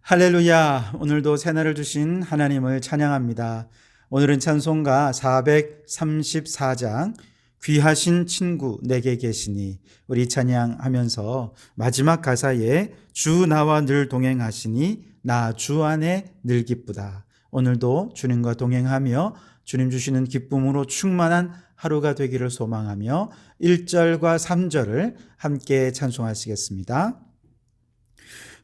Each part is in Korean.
할렐루야. 오늘도 새날을 주신 하나님을 찬양합니다. 오늘은 찬송가 434장 귀하신 친구 내게 계시니 우리 찬양하면서 마지막 가사에 주 나와 늘 동행하시니 나 주 안에 늘 기쁘다. 오늘도 주님과 동행하며 주님 주시는 기쁨으로 충만한 하루가 되기를 소망하며 1절과 3절을 함께 찬송하시겠습니다.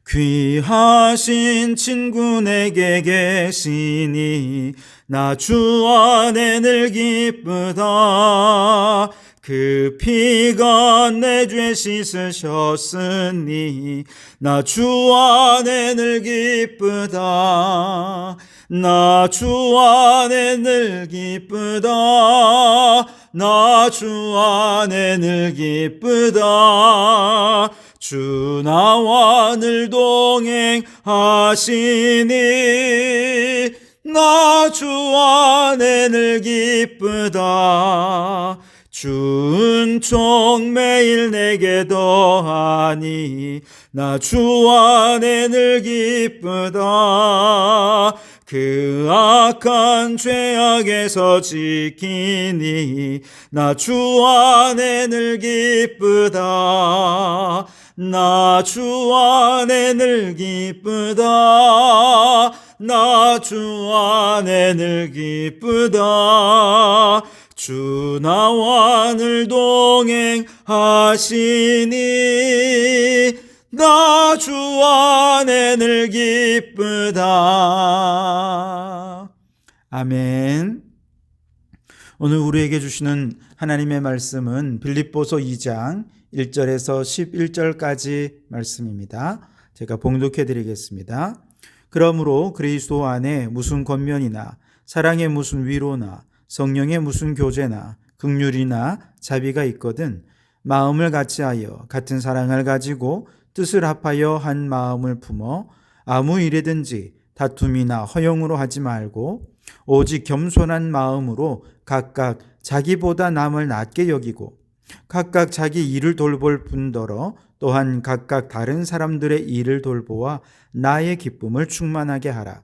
귀하신 친구 내게 계시니 나 주 안에 늘 기쁘다. 그 피가 내 죄 씻으셨으니 나 주 안에 늘 기쁘다. 나 주 안에 늘 기쁘다. 나 주 안에 늘 기쁘다. 주 나와 늘 동행하시니 나 주 안에 늘 기쁘다. 주 은총 매일 내게 더하니 나 주 안에 늘 기쁘다. 그 악한 죄악에서 지키니 나 주 안에 늘 기쁘다. 나 주 안에 늘 기쁘다. 나 주 안에 늘 기쁘다. 주 나와 늘 동행하시니 나 주 안에 늘 기쁘다. 아멘. 오늘 우리에게 주시는 하나님의 말씀은 빌립보서 2장 1절에서 11절까지 말씀입니다. 제가 봉독해 드리겠습니다. 그러므로 그리스도 안에 무슨 권면이나 사랑의 무슨 위로나 성령의 무슨 교제나 긍휼이나 자비가 있거든 마음을 같이하여 같은 사랑을 가지고 뜻을 합하여 한 마음을 품어 아무 일이든지 다툼이나 허용으로 하지 말고 오직 겸손한 마음으로 각각 자기보다 남을 낮게 여기고 각각 자기 일을 돌볼 뿐더러 또한 각각 다른 사람들의 일을 돌보아 나의 기쁨을 충만하게 하라.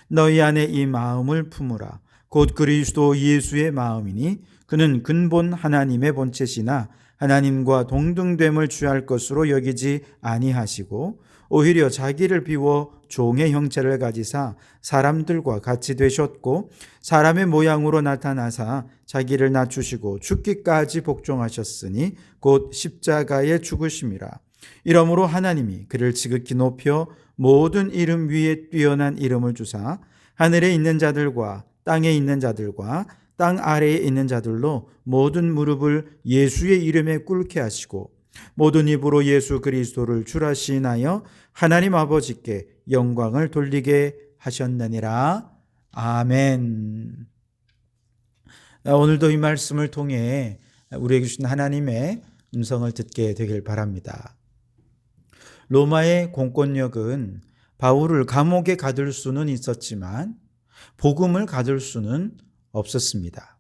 너희 안에 이 마음을 품으라. 곧 그리스도 예수의 마음이니 그는 근본 하나님의 본체시나 하나님과 동등됨을 취할 것으로 여기지 아니하시고 오히려 자기를 비워 종의 형체를 가지사 사람들과 같이 되셨고 사람의 모양으로 나타나사 자기를 낮추시고 죽기까지 복종하셨으니 곧 십자가에 죽으심이라. 이러므로 하나님이 그를 지극히 높여 모든 이름 위에 뛰어난 이름을 주사 하늘에 있는 자들과 땅에 있는 자들과 땅 아래에 있는 자들로 모든 무릎을 예수의 이름에 꿇게 하시고 모든 입으로 예수 그리스도를 주라 시인하여 하나님 아버지께 영광을 돌리게 하셨느니라. 아멘. 오늘도 이 말씀을 통해 우리에게 주신 하나님의 음성을 듣게 되길 바랍니다. 로마의 공권력은 바울을 감옥에 가둘 수는 있었지만 복음을 가둘 수는 없었습니다.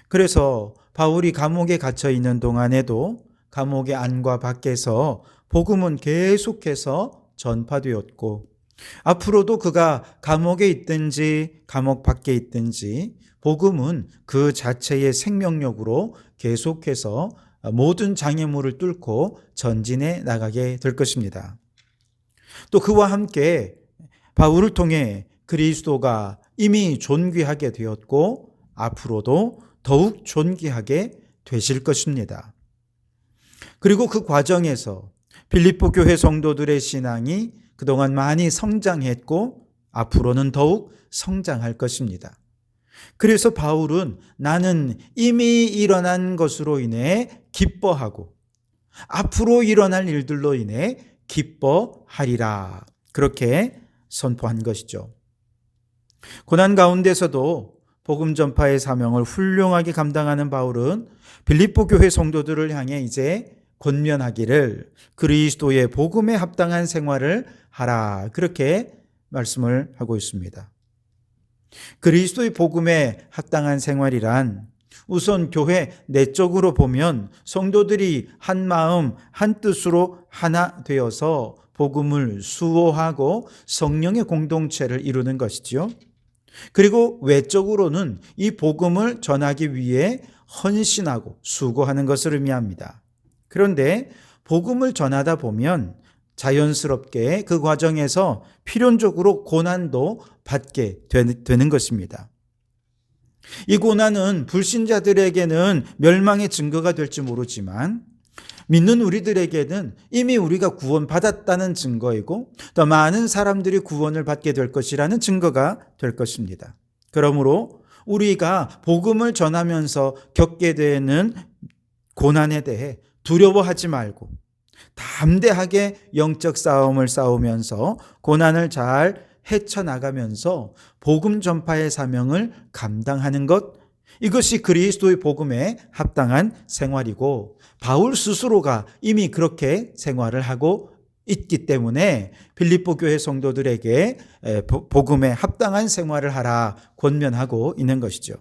그래서 바울이 감옥에 갇혀 있는 동안에도 감옥의 안과 밖에서 복음은 계속해서 전파되었고 앞으로도 그가 감옥에 있든지 감옥 밖에 있든지 복음은 그 자체의 생명력으로 계속해서 모든 장애물을 뚫고 전진해 나가게 될 것입니다. 또 그와 함께 바울을 통해 그리스도가 이미 존귀하게 되었고 앞으로도 더욱 존귀하게 되실 것입니다. 그리고 그 과정에서 빌립보 교회 성도들의 신앙이 그동안 많이 성장했고 앞으로는 더욱 성장할 것입니다. 그래서 바울은 나는 이미 일어난 것으로 인해 기뻐하고 앞으로 일어날 일들로 인해 기뻐하리라. 그렇게 선포한 것이죠. 고난 가운데서도 복음 전파의 사명을 훌륭하게 감당하는 바울은 빌립보 교회 성도들을 향해 이제 권면하기를 그리스도의 복음에 합당한 생활을 하라. 그렇게 말씀을 하고 있습니다. 그리스도의 복음에 합당한 생활이란 우선 교회 내적으로 보면 성도들이 한 마음 한 뜻으로 하나 되어서 복음을 수호하고 성령의 공동체를 이루는 것이지요. 그리고 외적으로는 이 복음을 전하기 위해 헌신하고 수고하는 것을 의미합니다. 그런데 복음을 전하다 보면 자연스럽게 그 과정에서 필연적으로 고난도 받게 되는 것입니다. 이 고난은 불신자들에게는 멸망의 증거가 될지 모르지만 믿는 우리들에게는 이미 우리가 구원받았다는 증거이고 더 많은 사람들이 구원을 받게 될 것이라는 증거가 될 것입니다. 그러므로 우리가 복음을 전하면서 겪게 되는 고난에 대해 두려워하지 말고 담대하게 영적 싸움을 싸우면서 고난을 잘 헤쳐나가면서 복음 전파의 사명을 감당하는 것, 이것이 그리스도의 복음에 합당한 생활이고 바울 스스로가 이미 그렇게 생활을 하고 있기 때문에 빌립보 교회 성도들에게 복음에 합당한 생활을 하라 권면하고 있는 것이죠.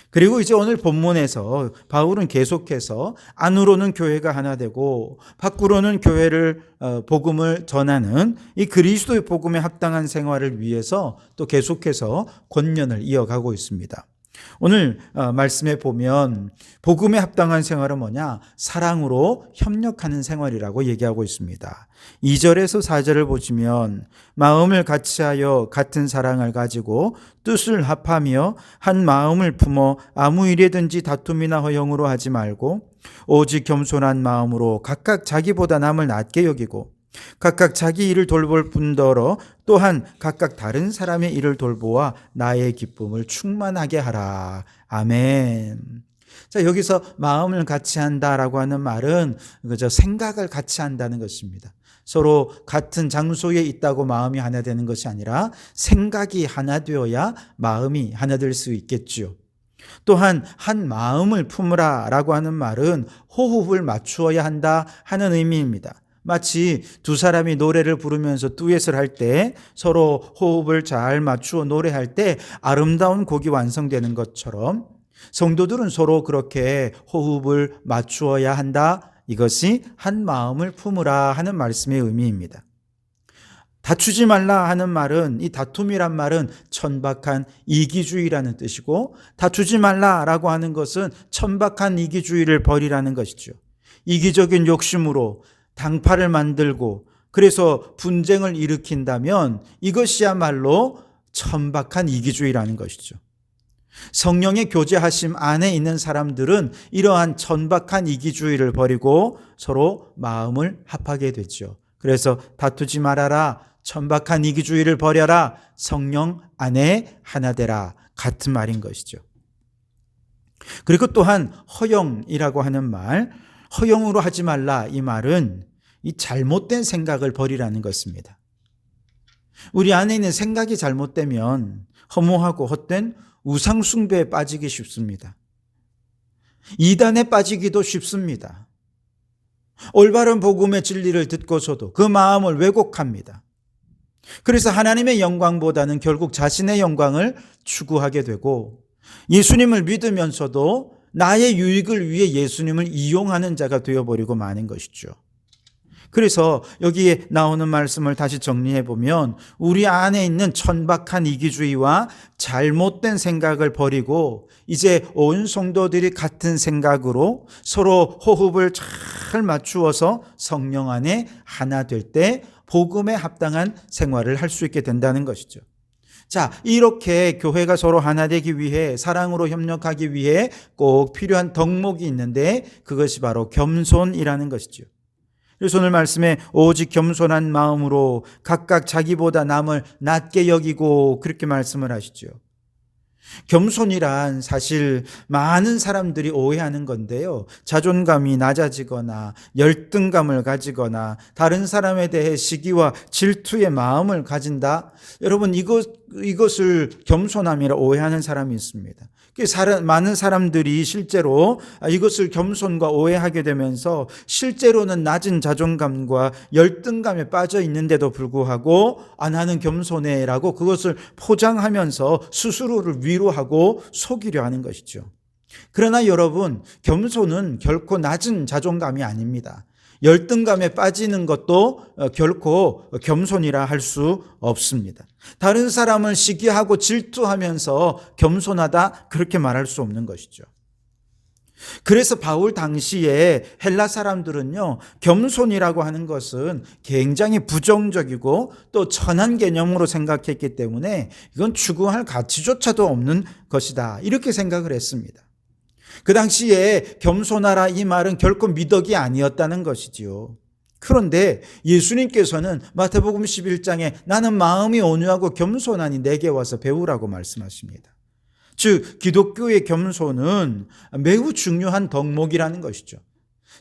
그리고 이제 오늘 본문에서 바울은 계속해서 안으로는 교회가 하나 되고 밖으로는 교회를 복음을 전하는 이 그리스도의 복음에 합당한 생활을 위해서 또 계속해서 권면을 이어가고 있습니다. 오늘 말씀에 보면 복음에 합당한 생활은 뭐냐? 사랑으로 협력하는 생활이라고 얘기하고 있습니다. 2절에서 4절을 보시면 마음을 같이하여 같은 사랑을 가지고 뜻을 합하며 한 마음을 품어 아무 일에든지 다툼이나 허영으로 하지 말고 오직 겸손한 마음으로 각각 자기보다 남을 낮게 여기고 각각 자기 일을 돌볼 뿐더러 또한 각각 다른 사람의 일을 돌보아 나의 기쁨을 충만하게 하라. 아멘. 자, 여기서 마음을 같이 한다라고 하는 말은 그저 생각을 같이 한다는 것입니다. 서로 같은 장소에 있다고 마음이 하나 되는 것이 아니라 생각이 하나 되어야 마음이 하나 될 수 있겠죠. 또한 한 마음을 품으라 라고 하는 말은 호흡을 맞추어야 한다 하는 의미입니다. 마치 두 사람이 노래를 부르면서 듀엣을 할 때 서로 호흡을 잘 맞추어 노래할 때 아름다운 곡이 완성되는 것처럼 성도들은 서로 그렇게 호흡을 맞추어야 한다. 이것이 한 마음을 품으라 하는 말씀의 의미입니다. 다투지 말라 하는 말은, 이 다툼이란 말은 천박한 이기주의라는 뜻이고, 다투지 말라라고 하는 것은 천박한 이기주의를 버리라는 것이죠. 이기적인 욕심으로 당파를 만들고 그래서 분쟁을 일으킨다면 이것이야말로 천박한 이기주의라는 것이죠. 성령의 교제하심 안에 있는 사람들은 이러한 천박한 이기주의를 버리고 서로 마음을 합하게 되죠. 그래서 다투지 말아라, 천박한 이기주의를 버려라, 성령 안에 하나 되라, 같은 말인 것이죠. 그리고 또한 허영이라고 하는 말, 허영으로 하지 말라, 이 말은 이 잘못된 생각을 버리라는 것입니다. 우리 안에 있는 생각이 잘못되면 허무하고 헛된 우상숭배에 빠지기 쉽습니다. 이단에 빠지기도 쉽습니다. 올바른 복음의 진리를 듣고서도 그 마음을 왜곡합니다. 그래서 하나님의 영광보다는 결국 자신의 영광을 추구하게 되고 예수님을 믿으면서도 나의 유익을 위해 예수님을 이용하는 자가 되어버리고 마는 것이죠. 그래서 여기에 나오는 말씀을 다시 정리해 보면 우리 안에 있는 천박한 이기주의와 잘못된 생각을 버리고 이제 온 성도들이 같은 생각으로 서로 호흡을 잘 맞추어서 성령 안에 하나 될 때 복음에 합당한 생활을 할 수 있게 된다는 것이죠. 자, 이렇게 교회가 서로 하나 되기 위해 사랑으로 협력하기 위해 꼭 필요한 덕목이 있는데 그것이 바로 겸손이라는 것이죠. 그래서 오늘 말씀에 오직 겸손한 마음으로 각각 자기보다 남을 낮게 여기고 그렇게 말씀을 하시죠. 겸손이란 사실 많은 사람들이 오해하는 건데요. 자존감이 낮아지거나 열등감을 가지거나 다른 사람에 대해 시기와 질투의 마음을 가진다. 여러분 이것을 겸손함이라 오해하는 사람이 있습니다. 많은 사람들이 실제로 이것을 겸손과 오해하게 되면서 실제로는 낮은 자존감과 열등감에 빠져 있는데도 불구하고 나는 겸손해라고 그것을 포장하면서 스스로를 위로하고 속이려 하는 것이죠. 그러나 여러분, 겸손은 결코 낮은 자존감이 아닙니다. 열등감에 빠지는 것도 결코 겸손이라 할 수 없습니다. 다른 사람을 시기하고 질투하면서 겸손하다 그렇게 말할 수 없는 것이죠. 그래서 바울 당시에 헬라 사람들은요, 겸손이라고 하는 것은 굉장히 부정적이고 또 천한 개념으로 생각했기 때문에 이건 추구할 가치조차도 없는 것이다, 이렇게 생각을 했습니다. 그 당시에 겸손하라 이 말은 결코 미덕이 아니었다는 것이지요. 그런데 예수님께서는 마태복음 11장에 나는 마음이 온유하고 겸손하니 내게 와서 배우라고 말씀하십니다. 즉 기독교의 겸손은 매우 중요한 덕목이라는 것이죠.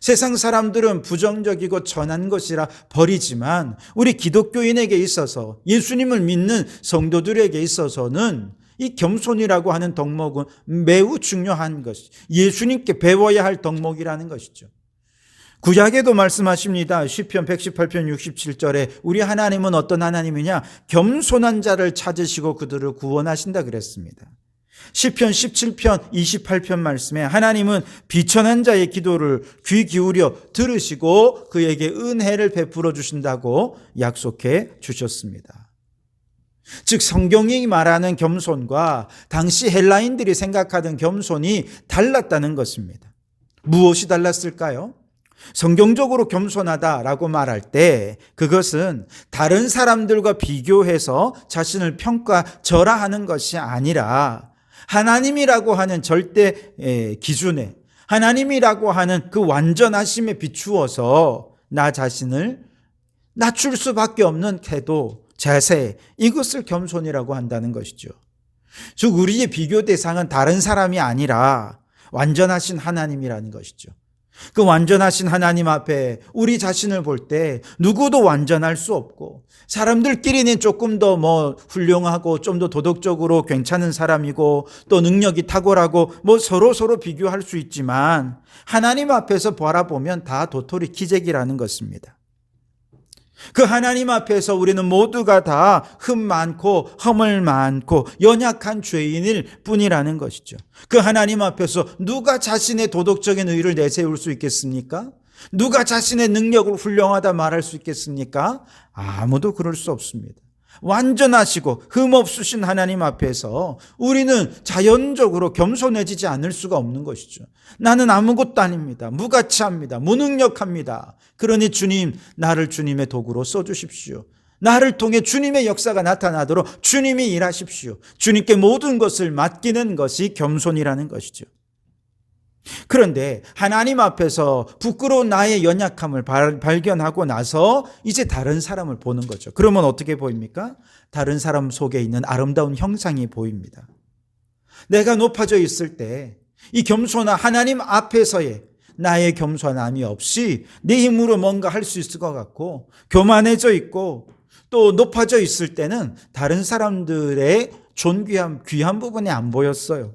세상 사람들은 부정적이고 천한 것이라 버리지만 우리 기독교인에게 있어서, 예수님을 믿는 성도들에게 있어서는 이 겸손이라고 하는 덕목은 매우 중요한 것이, 예수님께 배워야 할 덕목이라는 것이죠. 구약에도 말씀하십니다. 시편 118편 67절에 우리 하나님은 어떤 하나님이냐? 겸손한 자를 찾으시고 그들을 구원하신다 그랬습니다. 시편 17편 28편 말씀에 하나님은 비천한 자의 기도를 귀 기울여 들으시고 그에게 은혜를 베풀어 주신다고 약속해 주셨습니다. 즉 성경이 말하는 겸손과 당시 헬라인들이 생각하던 겸손이 달랐다는 것입니다. 무엇이 달랐을까요? 성경적으로 겸손하다라고 말할 때 그것은 다른 사람들과 비교해서 자신을 평가절하하는 것이 아니라 하나님이라고 하는 절대 기준에, 하나님이라고 하는 그 완전하심에 비추어서 나 자신을 낮출 수밖에 없는 태도, 자세, 이것을 겸손이라고 한다는 것이죠. 즉 우리의 비교 대상은 다른 사람이 아니라 완전하신 하나님이라는 것이죠. 그 완전하신 하나님 앞에 우리 자신을 볼 때 누구도 완전할 수 없고, 사람들끼리는 조금 더 훌륭하고 좀 더 도덕적으로 괜찮은 사람이고 또 능력이 탁월하고 서로 비교할 수 있지만 하나님 앞에서 바라보면 다 도토리 키재기라는 것입니다. 그 하나님 앞에서 우리는 모두가 다 흠 많고 허물 많고 연약한 죄인일 뿐이라는 것이죠. 그 하나님 앞에서 누가 자신의 도덕적인 의의를 내세울 수 있겠습니까? 누가 자신의 능력을 훌륭하다 말할 수 있겠습니까? 아무도 그럴 수 없습니다. 완전하시고 흠없으신 하나님 앞에서 우리는 자연적으로 겸손해지지 않을 수가 없는 것이죠. 나는 아무것도 아닙니다. 무가치합니다. 무능력합니다. 그러니 주님, 나를 주님의 도구로 써주십시오. 나를 통해 주님의 역사가 나타나도록 주님이 일하십시오. 주님께 모든 것을 맡기는 것이 겸손이라는 것이죠. 그런데 하나님 앞에서 부끄러운 나의 연약함을 발견하고 나서 이제 다른 사람을 보는 거죠. 그러면 어떻게 보입니까? 다른 사람 속에 있는 아름다운 형상이 보입니다. 내가 높아져 있을 때 이 겸손한 하나님 앞에서의 나의 겸손함이 없이 내 힘으로 뭔가 할 수 있을 것 같고 교만해져 있고 또 높아져 있을 때는 다른 사람들의 존귀함, 귀한 부분이 안 보였어요.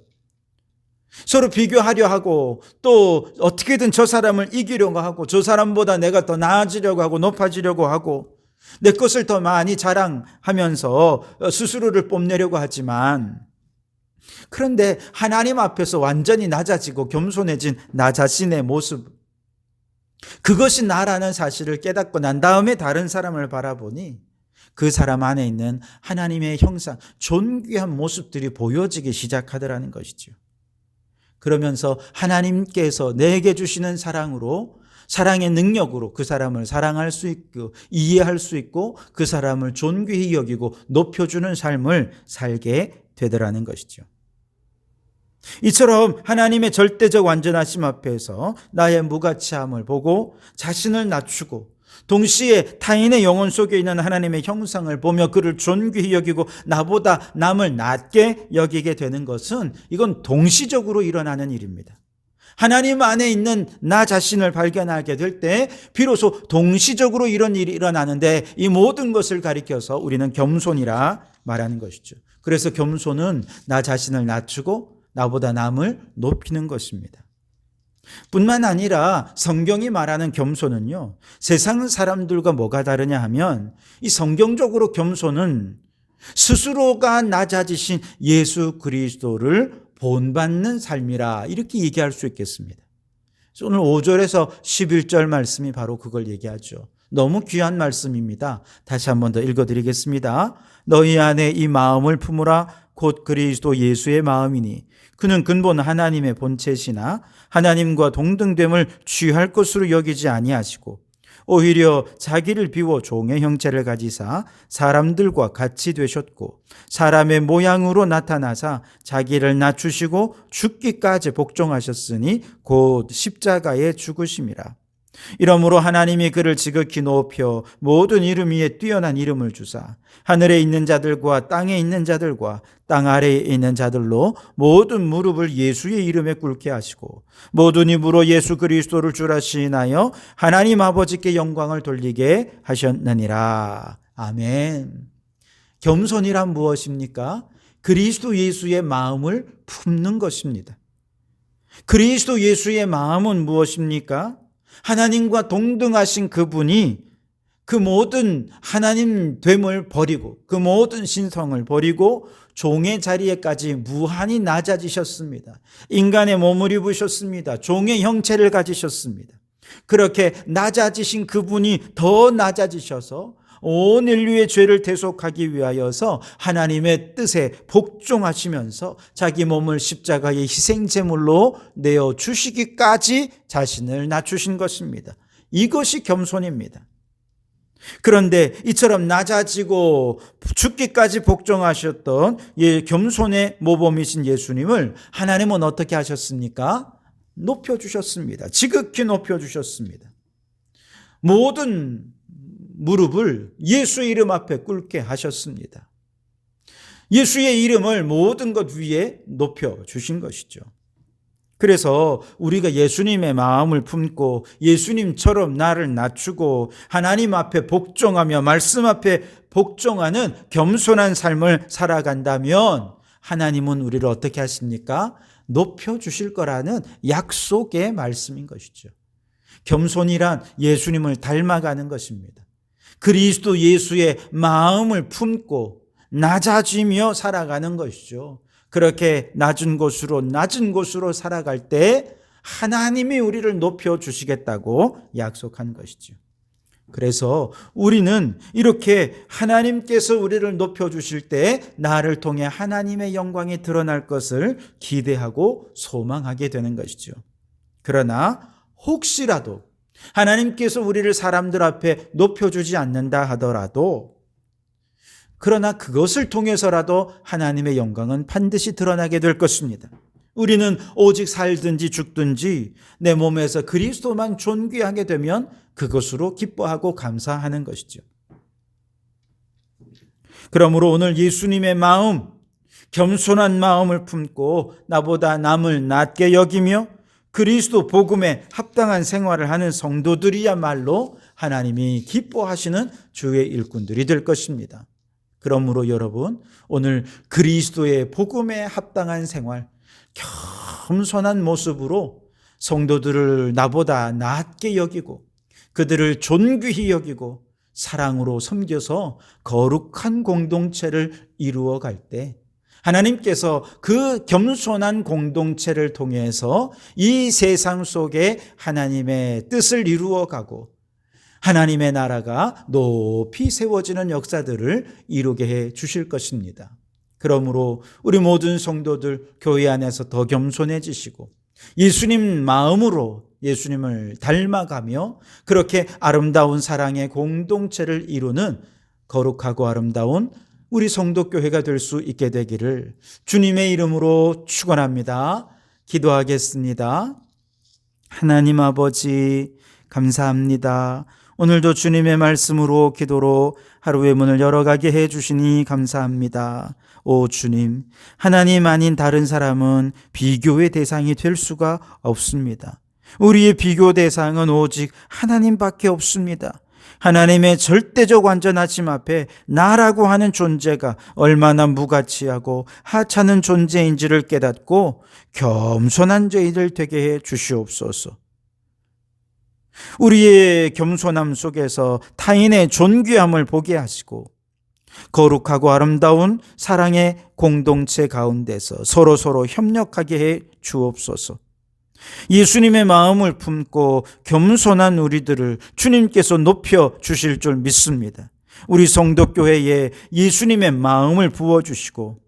서로 비교하려 하고 또 어떻게든 저 사람을 이기려고 하고 저 사람보다 내가 더 나아지려고 하고 높아지려고 하고 내 것을 더 많이 자랑하면서 스스로를 뽐내려고 하지만, 그런데 하나님 앞에서 완전히 낮아지고 겸손해진 나 자신의 모습, 그것이 나라는 사실을 깨닫고 난 다음에 다른 사람을 바라보니 그 사람 안에 있는 하나님의 형상, 존귀한 모습들이 보여지기 시작하더라는 것이죠. 그러면서 하나님께서 내게 주시는 사랑으로, 사랑의 능력으로 그 사람을 사랑할 수 있고 이해할 수 있고 그 사람을 존귀히 여기고 높여주는 삶을 살게 되더라는 것이죠. 이처럼 하나님의 절대적 완전하심 앞에서 나의 무가치함을 보고 자신을 낮추고 동시에 타인의 영혼 속에 있는 하나님의 형상을 보며 그를 존귀히 여기고 나보다 남을 낮게 여기게 되는 것은 이건 동시적으로 일어나는 일입니다. 하나님 안에 있는 나 자신을 발견하게 될 때 비로소 동시적으로 이런 일이 일어나는데, 이 모든 것을 가리켜서 우리는 겸손이라 말하는 것이죠. 그래서 겸손은 나 자신을 낮추고 나보다 남을 높이는 것입니다. 뿐만 아니라 성경이 말하는 겸손은요, 세상 사람들과 뭐가 다르냐 하면 이 성경적으로 겸손은 스스로가 낮아지신 예수 그리스도를 본받는 삶이라 이렇게 얘기할 수 있겠습니다. 오늘 5절에서 11절 말씀이 바로 그걸 얘기하죠. 너무 귀한 말씀입니다. 다시 한 번 더 읽어드리겠습니다. 너희 안에 이 마음을 품으라. 곧 그리스도 예수의 마음이니 그는 근본 하나님의 본체시나 하나님과 동등됨을 취할 것으로 여기지 아니하시고 오히려 자기를 비워 종의 형체를 가지사 사람들과 같이 되셨고 사람의 모양으로 나타나사 자기를 낮추시고 죽기까지 복종하셨으니 곧 십자가에 죽으심이라. 이러므로 하나님이 그를 지극히 높여 모든 이름 위에 뛰어난 이름을 주사 하늘에 있는 자들과 땅에 있는 자들과 땅 아래에 있는 자들로 모든 무릎을 예수의 이름에 꿇게 하시고 모든 입으로 예수 그리스도를 주라 시인하여 하나님 아버지께 영광을 돌리게 하셨느니라. 아멘. 겸손이란 무엇입니까? 그리스도 예수의 마음을 품는 것입니다. 그리스도 예수의 마음은 무엇입니까? 하나님과 동등하신 그분이 그 모든 하나님 됨을 버리고 그 모든 신성을 버리고 종의 자리에까지 무한히 낮아지셨습니다. 인간의 몸을 입으셨습니다. 종의 형체를 가지셨습니다. 그렇게 낮아지신 그분이 더 낮아지셔서 온 인류의 죄를 대속하기 위하여서 하나님의 뜻에 복종하시면서 자기 몸을 십자가의 희생제물로 내어주시기까지 자신을 낮추신 것입니다. 이것이 겸손입니다. 그런데 이처럼 낮아지고 죽기까지 복종하셨던 겸손의 모범이신 예수님을 하나님은 어떻게 하셨습니까? 높여주셨습니다. 지극히 높여주셨습니다. 모든 무릎을 예수 이름 앞에 꿇게 하셨습니다. 예수의 이름을 모든 것 위에 높여주신 것이죠. 그래서 우리가 예수님의 마음을 품고 예수님처럼 나를 낮추고 하나님 앞에 복종하며 말씀 앞에 복종하는 겸손한 삶을 살아간다면 하나님은 우리를 어떻게 하십니까? 높여주실 거라는 약속의 말씀인 것이죠. 겸손이란 예수님을 닮아가는 것입니다. 그리스도 예수의 마음을 품고 낮아지며 살아가는 것이죠. 그렇게 낮은 곳으로 살아갈 때 하나님이 우리를 높여주시겠다고 약속한 것이죠. 그래서 우리는 이렇게 하나님께서 우리를 높여주실 때 나를 통해 하나님의 영광이 드러날 것을 기대하고 소망하게 되는 것이죠. 그러나 혹시라도 하나님께서 우리를 사람들 앞에 높여주지 않는다 하더라도 그러나 그것을 통해서라도 하나님의 영광은 반드시 드러나게 될 것입니다. 우리는 오직 살든지 죽든지 내 몸에서 그리스도만 존귀하게 되면 그것으로 기뻐하고 감사하는 것이죠. 그러므로 오늘 예수님의 마음, 겸손한 마음을 품고 나보다 남을 낮게 여기며 그리스도 복음에 합당한 생활을 하는 성도들이야말로 하나님이 기뻐하시는 주의 일꾼들이 될 것입니다. 그러므로 여러분, 오늘 그리스도의 복음에 합당한 생활, 겸손한 모습으로 성도들을 나보다 낮게 여기고 그들을 존귀히 여기고 사랑으로 섬겨서 거룩한 공동체를 이루어 갈 때 하나님께서 그 겸손한 공동체를 통해서 이 세상 속에 하나님의 뜻을 이루어가고 하나님의 나라가 높이 세워지는 역사들을 이루게 해 주실 것입니다. 그러므로 우리 모든 성도들 교회 안에서 더 겸손해지시고 예수님 마음으로 예수님을 닮아가며 그렇게 아름다운 사랑의 공동체를 이루는 거룩하고 아름다운 우리 성도교회가 될 수 있게 되기를 주님의 이름으로 축원합니다. 기도하겠습니다. 하나님 아버지 감사합니다. 오늘도 주님의 말씀으로 기도로 하루의 문을 열어가게 해주시니 감사합니다. 오 주님, 하나님 아닌 다른 사람은 비교의 대상이 될 수가 없습니다. 우리의 비교 대상은 오직 하나님밖에 없습니다. 하나님의 절대적 완전하심 앞에 나라고 하는 존재가 얼마나 무가치하고 하찮은 존재인지를 깨닫고 겸손한 저희들 되게 해 주시옵소서. 우리의 겸손함 속에서 타인의 존귀함을 보게 하시고 거룩하고 아름다운 사랑의 공동체 가운데서 서로 협력하게 해 주옵소서. 예수님의 마음을 품고 겸손한 우리들을 주님께서 높여 주실 줄 믿습니다. 우리 성도교회에 예수님의 마음을 부어주시고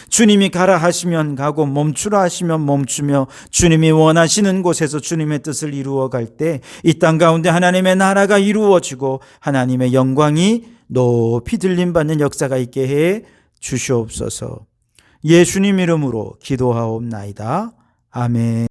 주님이 가라 하시면 가고 멈추라 하시면 멈추며 주님이 원하시는 곳에서 주님의 뜻을 이루어 갈 때 이 땅 가운데 하나님의 나라가 이루어지고 하나님의 영광이 높이 들림받는 역사가 있게 해 주시옵소서. 예수님 이름으로 기도하옵나이다. 아멘.